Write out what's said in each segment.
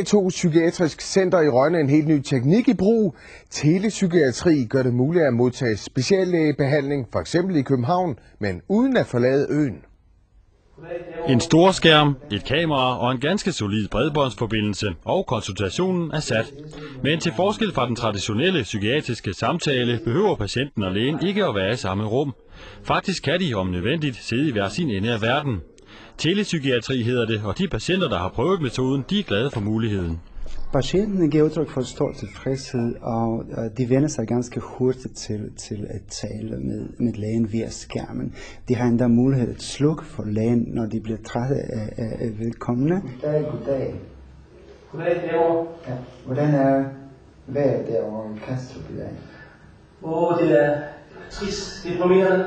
To psykiatrisk center i Rønne en helt ny teknik i brug. Telepsykiatri gør det muligt at modtage speciallægebehandling, f.eks. i København, men uden at forlade øen. En stor skærm, et kamera og en ganske solid bredbåndsforbindelse, og konsultationen er sat. Men til forskel fra den traditionelle psykiatriske samtale, behøver patienten og lægen ikke at være i samme rum. Faktisk kan de om nødvendigt sidde i hver sin ende af verden. Telepsykiatri hedder det, og de patienter, der har prøvet metoden, de er glade for muligheden. Patienterne giver udtryk for stor tilfredshed, og de vender sig ganske hurtigt til at tale med lægen via skærmen. De har endda mulighed at slukke for lægen, når de bliver trætte af vedkommende. Goddag. Goddag derovre. Ja. Hvordan er vejret derovre i Kastrup i dag? Det er trist, deprimerende.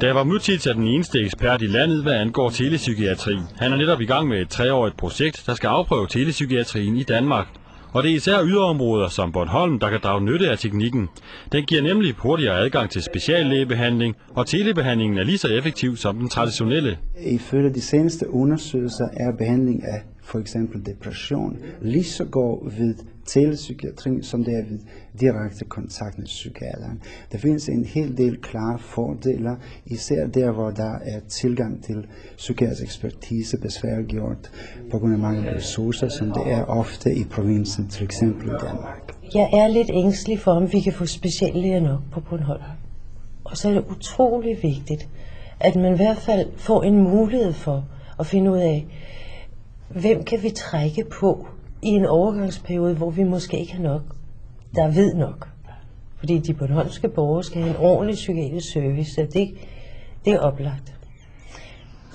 Davar Mutic er den eneste ekspert i landet, hvad angår telepsykiatri. Han er netop i gang med et 3-årigt projekt, der skal afprøve telepsykiatrien i Danmark. Og det er især yderområder som Bornholm, der kan drage nytte af teknikken. Den giver nemlig hurtigere adgang til speciallægebehandling, og telebehandlingen er lige så effektiv som den traditionelle. Ifølge de seneste undersøgelser er behandling af for eksempel depression lige så god ved telepsykiatri, som det er ved direkte kontakt med psykiateren. Der findes en hel del klare fordele, især der, hvor der er tilgang til psykiatrisk ekspertise besværliggjort på grund af mange ressourcer, som det er ofte i provinsen, til eksempel i Danmark. Jeg er lidt ængstelig for, om vi kan få speciallæger nok på Bornholm. Og så er det utrolig vigtigt, at man i hvert fald får en mulighed for at finde ud af, hvem kan vi trække på i en overgangsperiode, hvor vi måske ikke har nok, der ved nok. Fordi de bornholmske borgere skal have en ordentlig psykiatrisk service, så det er oplagt.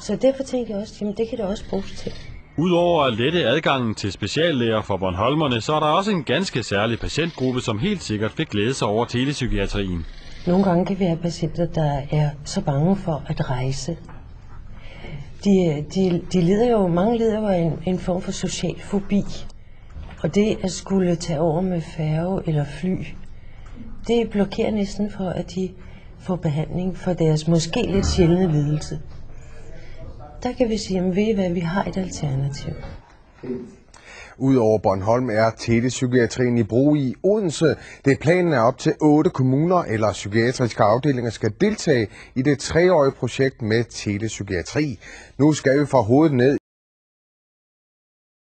Så derfor tænker jeg også, at det kan det også bruges til. Udover at lette adgangen til speciallæger for bornholmerne, så er der også en ganske særlig patientgruppe, som helt sikkert vil glæde sig over telepsykiatrien. Nogle gange kan vi have patienter, der er så bange for at rejse. Mange lider jo af en form for social fobi. Og det at skulle tage over med færge eller fly, det blokerer næsten for, at de får behandling for deres måske lidt sjældne lidelse. Der kan vi sige, at vi har et alternativ. Udover Bornholm er telepsykiatrien i brug i Odense. Det er planen, at op til 8 kommuner eller psykiatriske afdelinger skal deltage i det 3-årige projekt med telepsykiatri. Nu skal vi fra hovedet ned